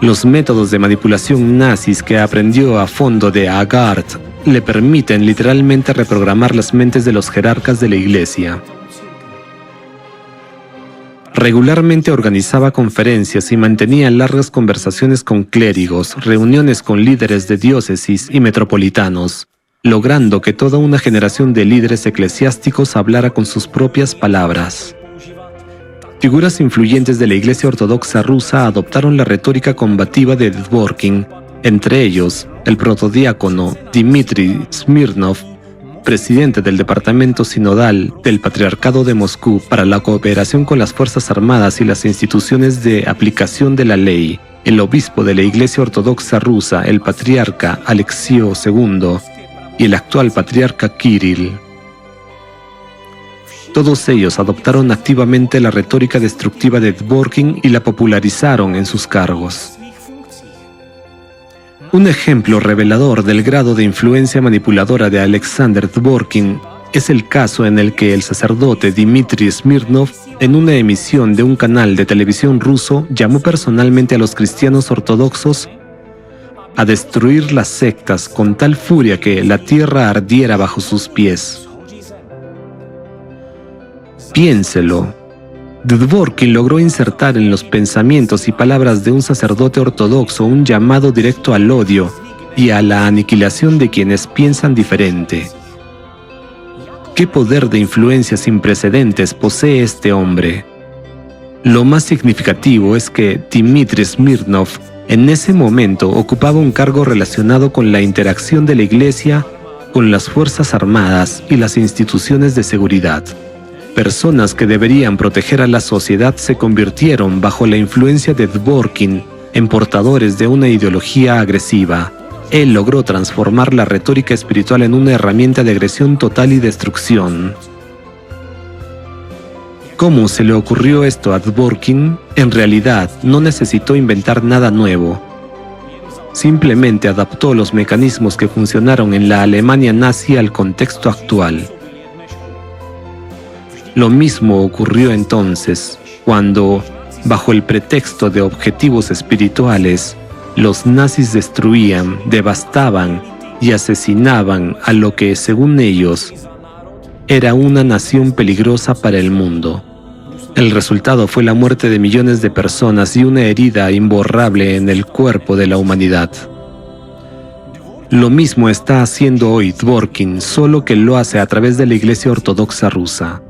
Los métodos de manipulación nazis que aprendió a fondo de Agard le permiten literalmente reprogramar las mentes de los jerarcas de la Iglesia. Regularmente organizaba conferencias y mantenía largas conversaciones con clérigos, reuniones con líderes de diócesis y metropolitanos, logrando que toda una generación de líderes eclesiásticos hablara con sus propias palabras. Figuras influyentes de la Iglesia Ortodoxa rusa adoptaron la retórica combativa de Dvorkin, entre ellos el protodiácono Dmitry Smirnov, presidente del Departamento Sinodal del Patriarcado de Moscú para la cooperación con las Fuerzas Armadas y las instituciones de aplicación de la ley, el obispo de la Iglesia Ortodoxa rusa, el patriarca Alexio II, y el actual patriarca Kirill. Todos ellos adoptaron activamente la retórica destructiva de Dvorkin y la popularizaron en sus cargos. Un ejemplo revelador del grado de influencia manipuladora de Alexander Dvorkin es el caso en el que el sacerdote Dmitry Smirnov, en una emisión de un canal de televisión ruso, llamó personalmente a los cristianos ortodoxos a destruir las sectas con tal furia que la tierra ardiera bajo sus pies. Piénselo. Dvorkin logró insertar en los pensamientos y palabras de un sacerdote ortodoxo un llamado directo al odio y a la aniquilación de quienes piensan diferente. ¿Qué poder de influencia sin precedentes posee este hombre? Lo más significativo es que Dmitry Smirnov en ese momento ocupaba un cargo relacionado con la interacción de la Iglesia con las Fuerzas Armadas y las instituciones de seguridad. Personas que deberían proteger a la sociedad se convirtieron bajo la influencia de Dvorkin en portadores de una ideología agresiva. Él logró transformar la retórica espiritual en una herramienta de agresión total y destrucción. ¿Cómo se le ocurrió esto a Dvorkin? En realidad, no necesitó inventar nada nuevo. Simplemente adaptó los mecanismos que funcionaron en la Alemania nazi al contexto actual. Lo mismo ocurrió entonces, cuando, bajo el pretexto de objetivos espirituales, los nazis destruían, devastaban y asesinaban a lo que, según ellos, era una nación peligrosa para el mundo. El resultado fue la muerte de millones de personas y una herida imborrable en el cuerpo de la humanidad. Lo mismo está haciendo hoy Dvorkin, solo que lo hace a través de la Iglesia Ortodoxa rusa.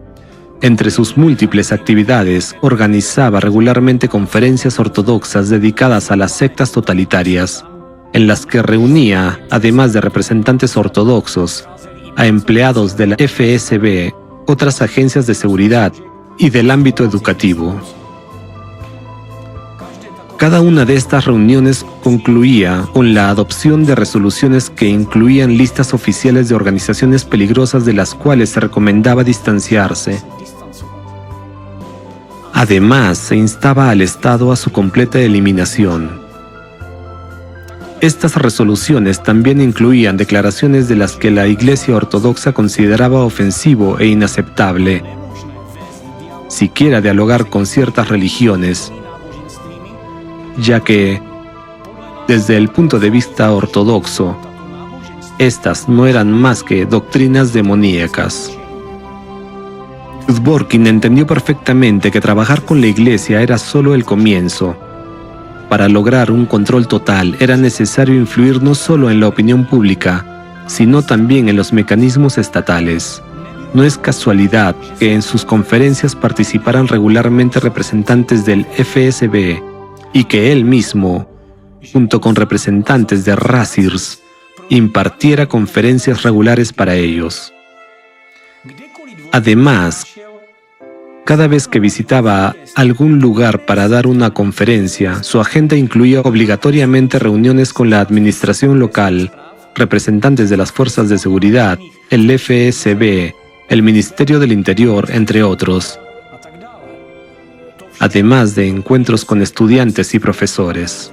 Entre sus múltiples actividades, organizaba regularmente conferencias ortodoxas dedicadas a las sectas totalitarias, en las que reunía, además de representantes ortodoxos, a empleados de la FSB, otras agencias de seguridad y del ámbito educativo. Cada una de estas reuniones concluía con la adopción de resoluciones que incluían listas oficiales de organizaciones peligrosas de las cuales se recomendaba distanciarse. Además, se instaba al Estado a su completa eliminación. Estas resoluciones también incluían declaraciones de las que la Iglesia Ortodoxa consideraba ofensivo e inaceptable siquiera dialogar con ciertas religiones, ya que, desde el punto de vista ortodoxo, estas no eran más que doctrinas demoníacas. Dvorkin entendió perfectamente que trabajar con la Iglesia era solo el comienzo. Para lograr un control total era necesario influir no solo en la opinión pública, sino también en los mecanismos estatales. No es casualidad que en sus conferencias participaran regularmente representantes del FSB y que él mismo, junto con representantes de Razirs, impartiera conferencias regulares para ellos. Además, cada vez que visitaba algún lugar para dar una conferencia, su agenda incluía obligatoriamente reuniones con la administración local, representantes de las fuerzas de seguridad, el FSB, el Ministerio del Interior, entre otros, además de encuentros con estudiantes y profesores.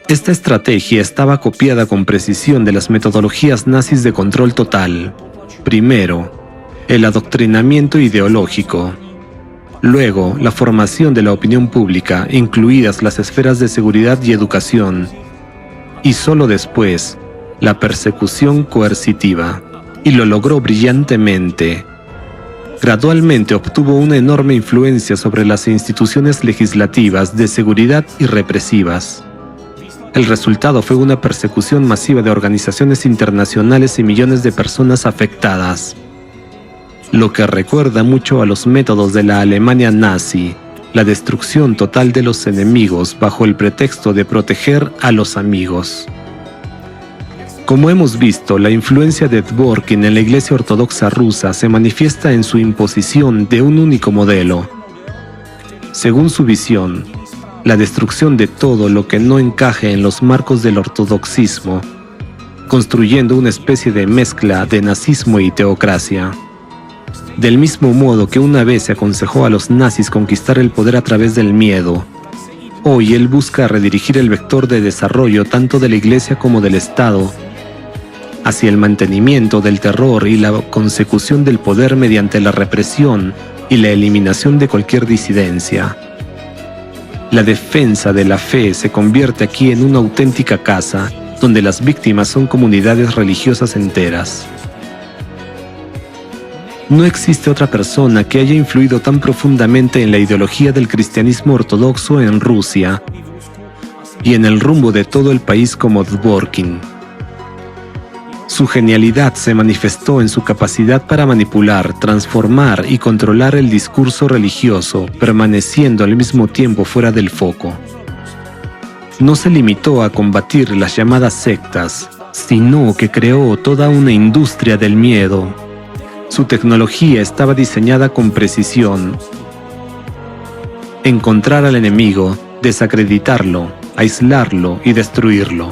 Esta estrategia estaba copiada con precisión de las metodologías nazis de control total. Primero, el adoctrinamiento ideológico. Luego, la formación de la opinión pública, incluidas las esferas de seguridad y educación. Y solo después, la persecución coercitiva. Y lo logró brillantemente. Gradualmente obtuvo una enorme influencia sobre las instituciones legislativas, de seguridad y represivas. El resultado fue una persecución masiva de organizaciones internacionales y millones de personas afectadas. lo que recuerda mucho a los métodos de la Alemania nazi, la destrucción total de los enemigos bajo el pretexto de proteger a los amigos. Como hemos visto, la influencia de Dworkin en la Iglesia Ortodoxa rusa se manifiesta en su imposición de un único modelo. Según su visión, la destrucción de todo lo que no encaje en los marcos del ortodoxismo, construyendo una especie de mezcla de nazismo y teocracia. Del mismo modo que una vez se aconsejó a los nazis conquistar el poder a través del miedo, hoy él busca redirigir el vector de desarrollo tanto de la Iglesia como del Estado hacia el mantenimiento del terror y la consecución del poder mediante la represión y la eliminación de cualquier disidencia. La defensa de la fe se convierte aquí en una auténtica caza, donde las víctimas son comunidades religiosas enteras. No existe otra persona que haya influido tan profundamente en la ideología del cristianismo ortodoxo en Rusia y en el rumbo de todo el país como Dworkin. Su genialidad se manifestó en su capacidad para manipular, transformar y controlar el discurso religioso, permaneciendo al mismo tiempo fuera del foco. No se limitó a combatir las llamadas sectas, sino que creó toda una industria del miedo. Su tecnología estaba diseñada con precisión. Encontrar al enemigo, desacreditarlo, aislarlo y destruirlo.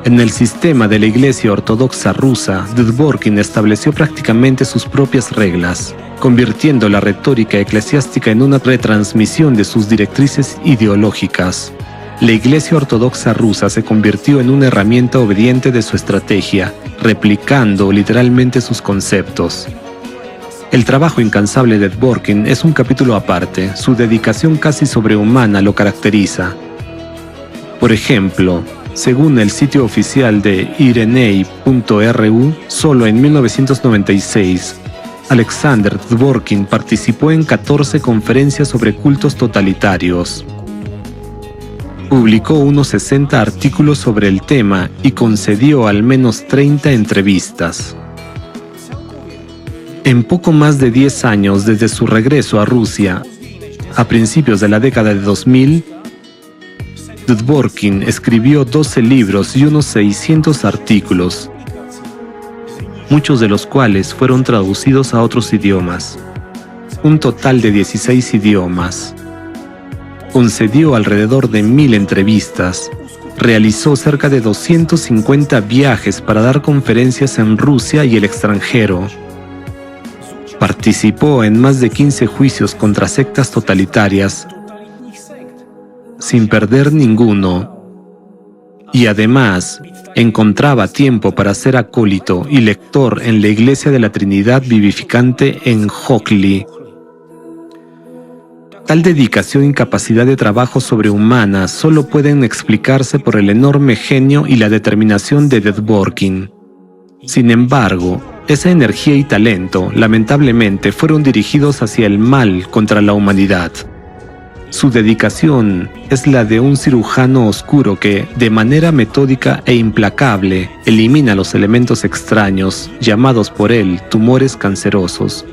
En el sistema de la Iglesia Ortodoxa rusa, Dworkin estableció prácticamente sus propias reglas, convirtiendo la retórica eclesiástica en una retransmisión de sus directrices ideológicas. La Iglesia Ortodoxa rusa se convirtió en una herramienta obediente de su estrategia, replicando literalmente sus conceptos. El trabajo incansable de Dworkin es un capítulo aparte, su dedicación casi sobrehumana lo caracteriza. Por ejemplo, según el sitio oficial de Irenei.ru, solo en 1996, Alexander Dworkin participó en 14 conferencias sobre cultos totalitarios. Publicó unos 60 artículos sobre el tema y concedió al menos 30 entrevistas. En poco más de 10 años desde su regreso a Rusia, a principios de la década de 2000, Dworkin escribió 12 libros y unos 600 artículos, muchos de los cuales fueron traducidos a otros idiomas, un total de 16 idiomas. Concedió alrededor de 1000 entrevistas, realizó cerca de 250 viajes para dar conferencias en Rusia y el extranjero. Participó en más de 15 juicios contra sectas totalitarias, sin perder ninguno, y además encontraba tiempo para ser acólito y lector en la Iglesia de la Trinidad Vivificante en Hochli. Tal dedicación y capacidad de trabajo sobrehumana solo pueden explicarse por el enorme genio y la determinación de Dworkin. Sin embargo, esa energía y talento, lamentablemente, fueron dirigidos hacia el mal contra la humanidad. Su dedicación es la de un cirujano oscuro que, de manera metódica e implacable, elimina los elementos extraños, llamados por él tumores cancerosos,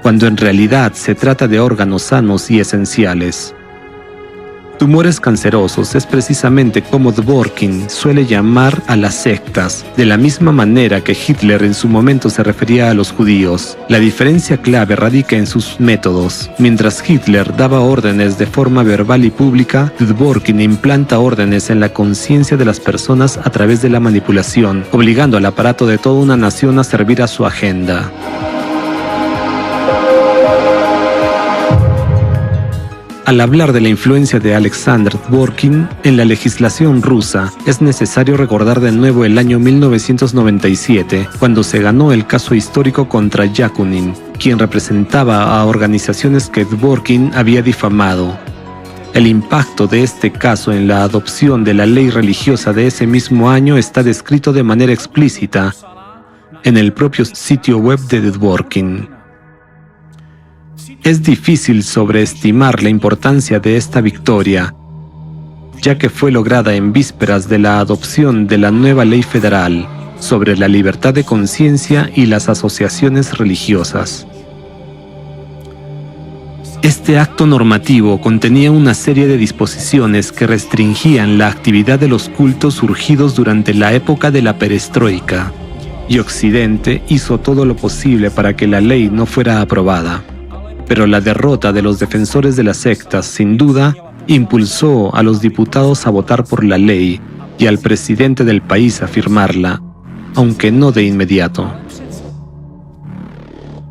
cuando en realidad se trata de órganos sanos y esenciales. Tumores cancerosos es precisamente como Dworkin suele llamar a las sectas, de la misma manera que Hitler en su momento se refería a los judíos. La diferencia clave radica en sus métodos. Mientras Hitler daba órdenes de forma verbal y pública, Dworkin implanta órdenes en la conciencia de las personas a través de la manipulación, obligando al aparato de toda una nación a servir a su agenda. Al hablar de la influencia de Alexander Dworkin en la legislación rusa, es necesario recordar de nuevo el año 1997, cuando se ganó el caso histórico contra Yakunin, quien representaba a organizaciones que Dworkin había difamado. El impacto de este caso en la adopción de la ley religiosa de ese mismo año está descrito de manera explícita en el propio sitio web de Dworkin. Es difícil sobreestimar la importancia de esta victoria, ya que fue lograda en vísperas de la adopción de la nueva ley federal sobre la libertad de conciencia y las asociaciones religiosas. Este acto normativo contenía una serie de disposiciones que restringían la actividad de los cultos surgidos durante la época de la perestroika, y Occidente hizo todo lo posible para que la ley no fuera aprobada. Pero la derrota de los defensores de las sectas, sin duda, impulsó a los diputados a votar por la ley y al presidente del país a firmarla, aunque no de inmediato.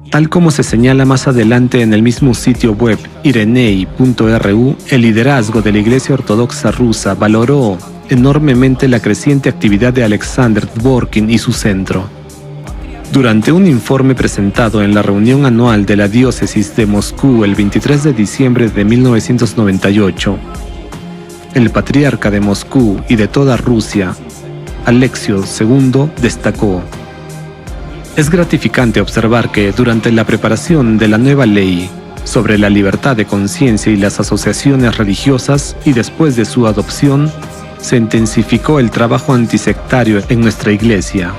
Tal como se señala más adelante en el mismo sitio web irenei.ru, el liderazgo de la Iglesia Ortodoxa rusa valoró enormemente la creciente actividad de Alexander Dvorkin y su centro. Durante un informe presentado en la reunión anual de la diócesis de Moscú el 23 de diciembre de 1998, el patriarca de Moscú y de toda Rusia, Alexio II, destacó: es gratificante observar que durante la preparación de la nueva ley sobre la libertad de conciencia y las asociaciones religiosas y después de su adopción, se intensificó el trabajo antisectario en nuestra iglesia.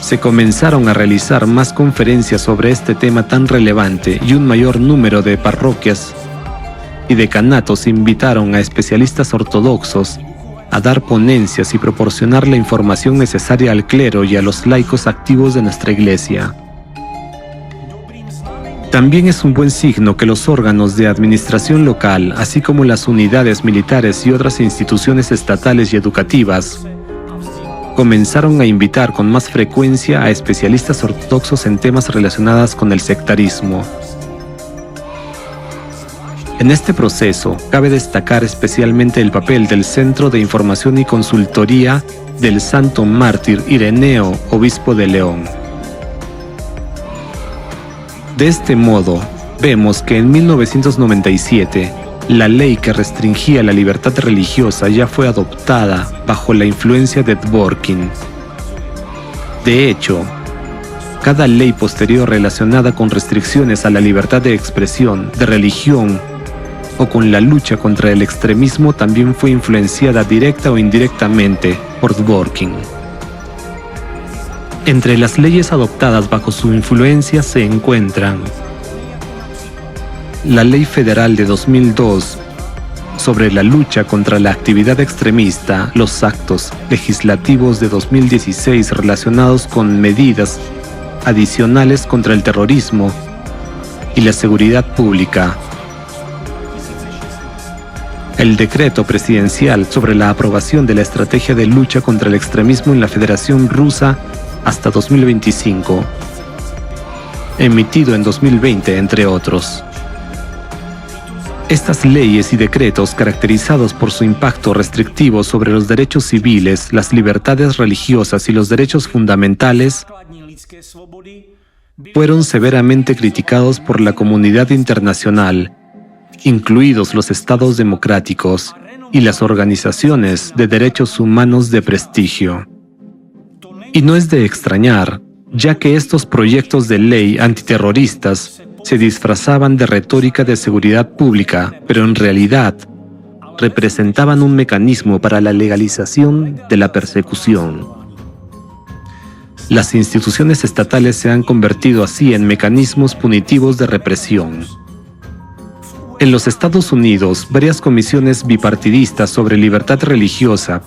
Se comenzaron a realizar más conferencias sobre este tema tan relevante y un mayor número de parroquias y decanatos invitaron a especialistas ortodoxos a dar ponencias y proporcionar la información necesaria al clero y a los laicos activos de nuestra iglesia. También es un buen signo que los órganos de administración local, así como las unidades militares y otras instituciones estatales y educativas, comenzaron a invitar con más frecuencia a especialistas ortodoxos en temas relacionados con el sectarismo. En este proceso, cabe destacar especialmente el papel del Centro de Información y Consultoría del Santo Mártir Ireneo, obispo de León. De este modo, vemos que en 1997, la ley que restringía la libertad religiosa ya fue adoptada bajo la influencia de Dvorkin. De hecho, cada ley posterior relacionada con restricciones a la libertad de expresión, de religión o con la lucha contra el extremismo también fue influenciada directa o indirectamente por Dvorkin. Entre las leyes adoptadas bajo su influencia se encuentran la Ley Federal de 2002 sobre la lucha contra la actividad extremista, los actos legislativos de 2016 relacionados con medidas adicionales contra el terrorismo y la seguridad pública, el decreto presidencial sobre la aprobación de la estrategia de lucha contra el extremismo en la Federación Rusa hasta 2025, emitido en 2020, entre otros. Estas leyes y decretos, caracterizados por su impacto restrictivo sobre los derechos civiles, las libertades religiosas y los derechos fundamentales, fueron severamente criticados por la comunidad internacional, incluidos los estados democráticos y las organizaciones de derechos humanos de prestigio. Y no es de extrañar, ya que estos proyectos de ley antiterroristas se disfrazaban de retórica de seguridad pública, pero en realidad representaban un mecanismo para la legalización de la persecución. Las instituciones estatales se han convertido así en mecanismos punitivos de represión. En los Estados Unidos, varias comisiones bipartidistas sobre libertad religiosa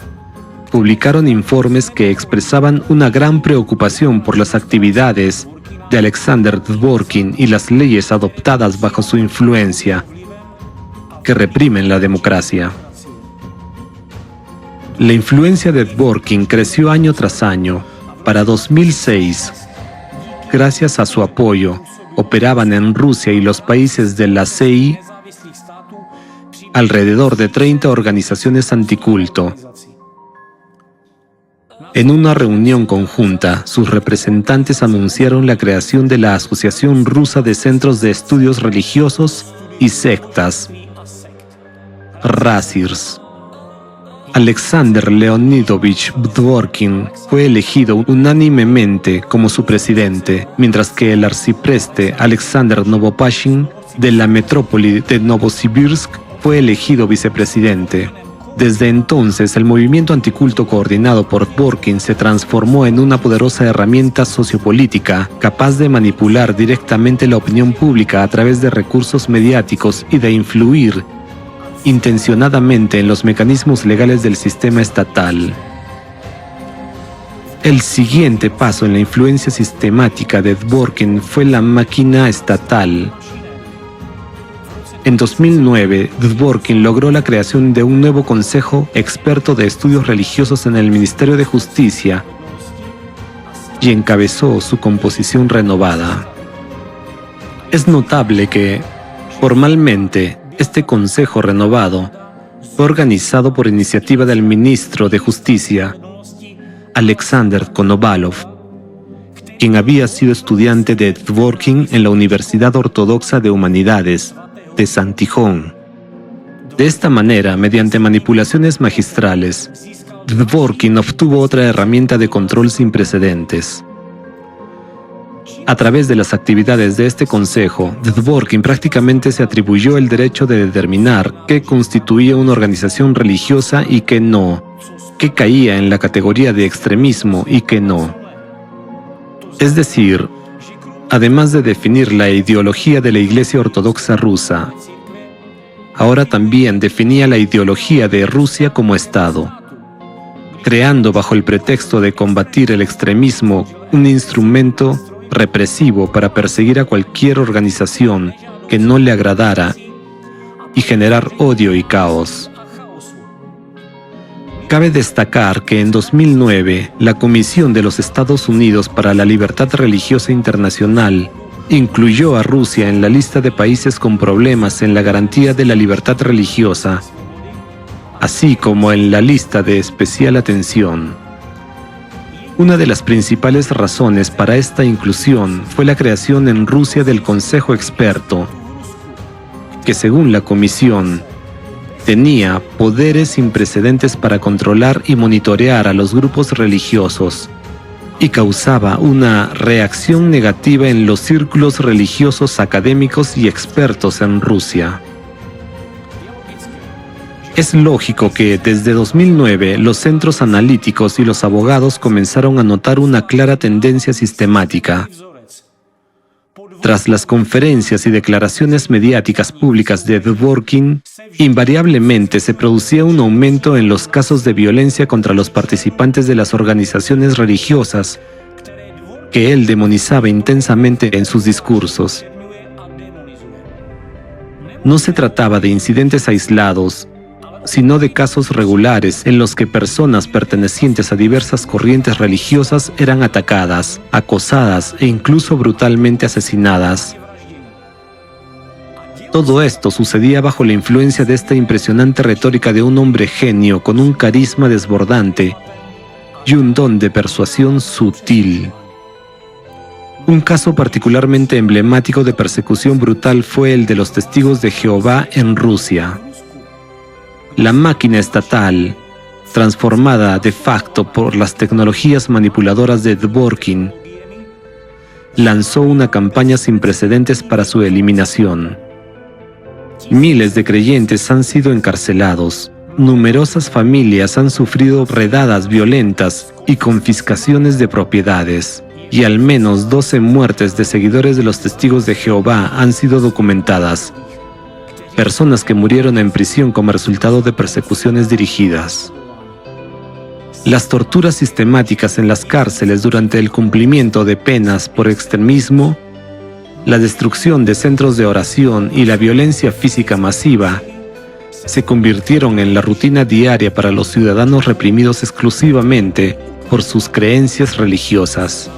publicaron informes que expresaban una gran preocupación por las actividades de Alexander Dvorkin y las leyes adoptadas bajo su influencia, que reprimen la democracia. La influencia de Dvorkin creció año tras año. Para 2006, gracias a su apoyo, operaban en Rusia y los países de la CI alrededor de 30 organizaciones anticulto. En una reunión conjunta, sus representantes anunciaron la creación de la Asociación Rusa de Centros de Estudios Religiosos y Sectas, RASIRS. Alexander Leonidovich Dvorkin fue elegido unánimemente como su presidente, mientras que el arcipreste Alexander Novopashin de la metrópoli de Novosibirsk fue elegido vicepresidente. Desde entonces, el movimiento anticulto coordinado por Dworkin se transformó en una poderosa herramienta sociopolítica capaz de manipular directamente la opinión pública a través de recursos mediáticos y de influir intencionadamente en los mecanismos legales del sistema estatal. El siguiente paso en la influencia sistemática de Dworkin fue la máquina estatal. En 2009, Dworkin logró la creación de un nuevo consejo experto de estudios religiosos en el Ministerio de Justicia y encabezó su composición renovada. Es notable que, formalmente, este consejo renovado fue organizado por iniciativa del ministro de Justicia, Alexander Konovalov, quien había sido estudiante de Dworkin en la Universidad Ortodoxa de Humanidades de Santijón. De esta manera, mediante manipulaciones magistrales, Dworkin obtuvo otra herramienta de control sin precedentes. A través de las actividades de este consejo, Dworkin prácticamente se atribuyó el derecho de determinar qué constituía una organización religiosa y qué no, qué caía en la categoría de extremismo y qué no. Es decir, además de definir la ideología de la Iglesia Ortodoxa rusa, ahora también definía la ideología de Rusia como Estado, creando bajo el pretexto de combatir el extremismo un instrumento represivo para perseguir a cualquier organización que no le agradara y generar odio y caos. Cabe destacar que en 2009, la Comisión de los Estados Unidos para la Libertad Religiosa Internacional incluyó a Rusia en la lista de países con problemas en la garantía de la libertad religiosa, así como en la lista de especial atención. Una de las principales razones para esta inclusión fue la creación en Rusia del Consejo Experto, que según la Comisión, tenía poderes sin precedentes para controlar y monitorear a los grupos religiosos y causaba una reacción negativa en los círculos religiosos académicos y expertos en Rusia. Es lógico que desde 2009 los centros analíticos y los abogados comenzaron a notar una clara tendencia sistemática. Tras las conferencias y declaraciones mediáticas públicas de Dworkin, invariablemente se producía un aumento en los casos de violencia contra los participantes de las organizaciones religiosas, que él demonizaba intensamente en sus discursos. No se trataba de incidentes aislados, sino de casos regulares en los que personas pertenecientes a diversas corrientes religiosas eran atacadas, acosadas e incluso brutalmente asesinadas. Todo esto sucedía bajo la influencia de esta impresionante retórica de un hombre genio con un carisma desbordante y un don de persuasión sutil. Un caso particularmente emblemático de persecución brutal fue el de los testigos de Jehová en Rusia. La máquina estatal, transformada de facto por las tecnologías manipuladoras de Dworkin, lanzó una campaña sin precedentes para su eliminación. Miles de creyentes han sido encarcelados, numerosas familias han sufrido redadas violentas y confiscaciones de propiedades, y al menos 12 muertes de seguidores de los testigos de Jehová han sido documentadas. Personas que murieron en prisión como resultado de persecuciones dirigidas. Las torturas sistemáticas en las cárceles durante el cumplimiento de penas por extremismo, la destrucción de centros de oración y la violencia física masiva se convirtieron en la rutina diaria para los ciudadanos reprimidos exclusivamente por sus creencias religiosas.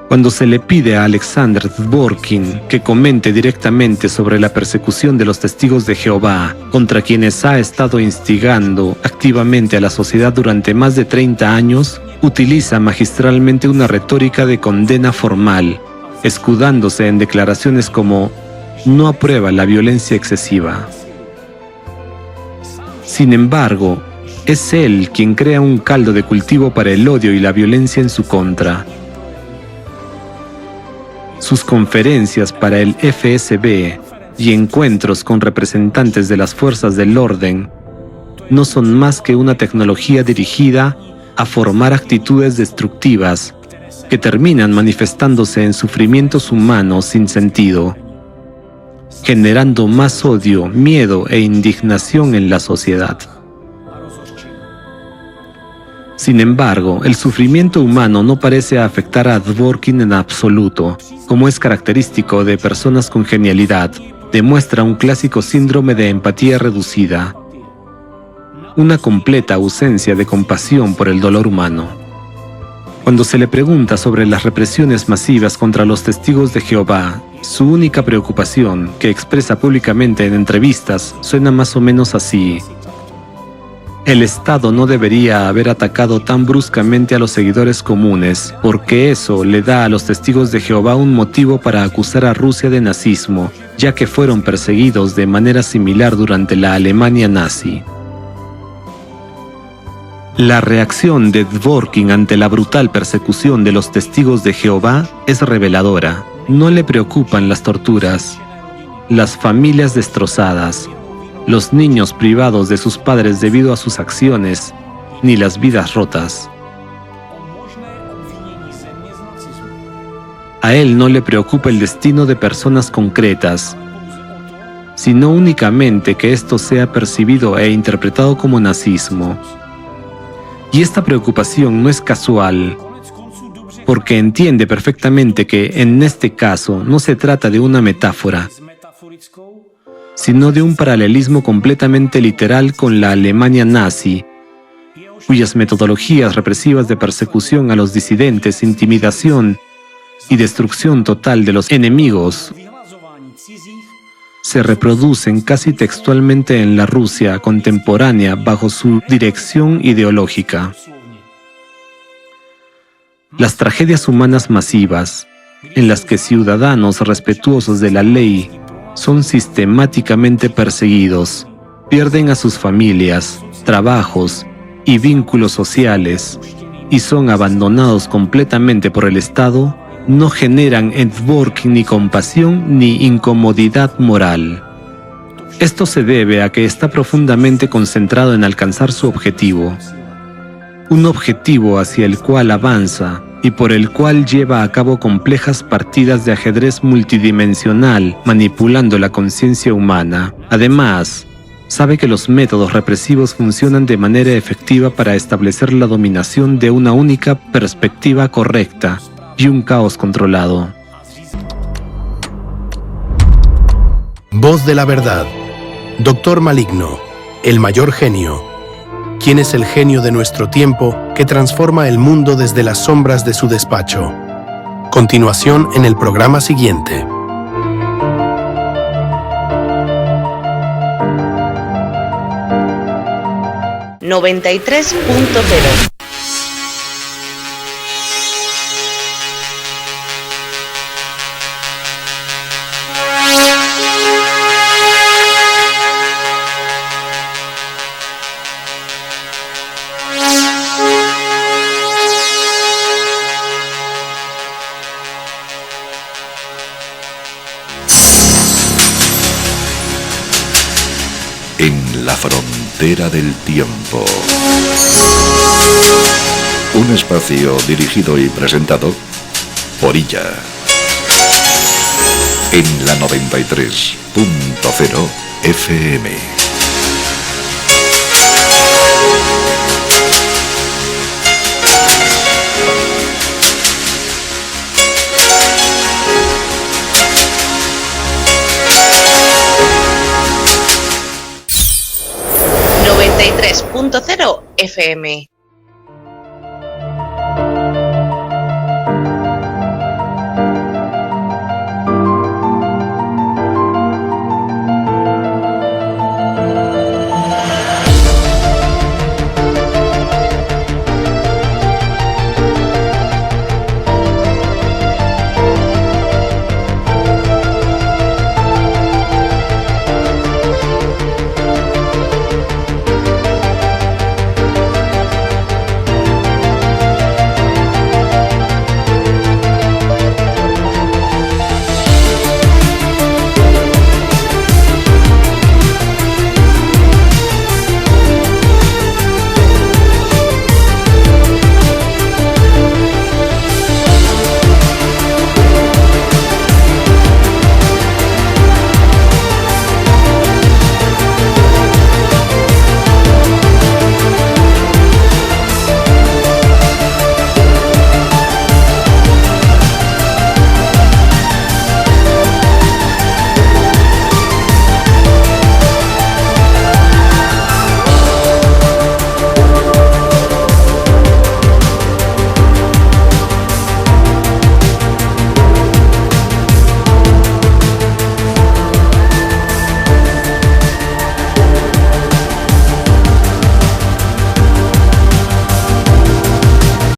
Cuando se le pide a Alexander Dworkin que comente directamente sobre la persecución de los testigos de Jehová, contra quienes ha estado instigando activamente a la sociedad durante más de 30 años, utiliza magistralmente una retórica de condena formal, escudándose en declaraciones como «no aprueba la violencia excesiva». Sin embargo, es él quien crea un caldo de cultivo para el odio y la violencia en su contra. Sus conferencias para el FSB y encuentros con representantes de las fuerzas del orden no son más que una tecnología dirigida a formar actitudes destructivas que terminan manifestándose en sufrimientos humanos sin sentido, generando más odio, miedo e indignación en la sociedad. Sin embargo, el sufrimiento humano no parece afectar a Dworkin en absoluto, como es característico de personas con genialidad. Demuestra un clásico síndrome de empatía reducida, una completa ausencia de compasión por el dolor humano. Cuando se le pregunta sobre las represiones masivas contra los testigos de Jehová, su única preocupación, que expresa públicamente en entrevistas, suena más o menos así: el Estado no debería haber atacado tan bruscamente a los seguidores comunes, porque eso le da a los testigos de Jehová un motivo para acusar a Rusia de nazismo, ya que fueron perseguidos de manera similar durante la Alemania nazi. La reacción de Dworkin ante la brutal persecución de los testigos de Jehová es reveladora. No le preocupan las torturas, las familias destrozadas, los niños privados de sus padres debido a sus acciones, ni las vidas rotas. A él no le preocupa el destino de personas concretas, sino únicamente que esto sea percibido e interpretado como nazismo. Y esta preocupación no es casual, porque entiende perfectamente que en este caso no se trata de una metáfora, sino de un paralelismo completamente literal con la Alemania nazi, cuyas metodologías represivas de persecución a los disidentes, intimidación y destrucción total de los enemigos se reproducen casi textualmente en la Rusia contemporánea bajo su dirección ideológica. Las tragedias humanas masivas, en las que ciudadanos respetuosos de la ley son sistemáticamente perseguidos, pierden a sus familias, trabajos y vínculos sociales, y son abandonados completamente por el Estado, no generan en Dworkin ni compasión ni incomodidad moral. Esto se debe a que está profundamente concentrado en alcanzar su objetivo, un objetivo hacia el cual avanza y por el cual lleva a cabo complejas partidas de ajedrez multidimensional, manipulando la conciencia humana. Además, sabe que los métodos represivos funcionan de manera efectiva para establecer la dominación de una única perspectiva correcta y un caos controlado. Voz de la verdad. Doctor Maligno, el mayor genio. ¿Quién es el genio de nuestro tiempo que transforma el mundo desde las sombras de su despacho? Continuación en el programa siguiente. «93.0». En la frontera del tiempo. Un espacio dirigido y presentado por ella. En la 93.0 FM. «93.0 FM».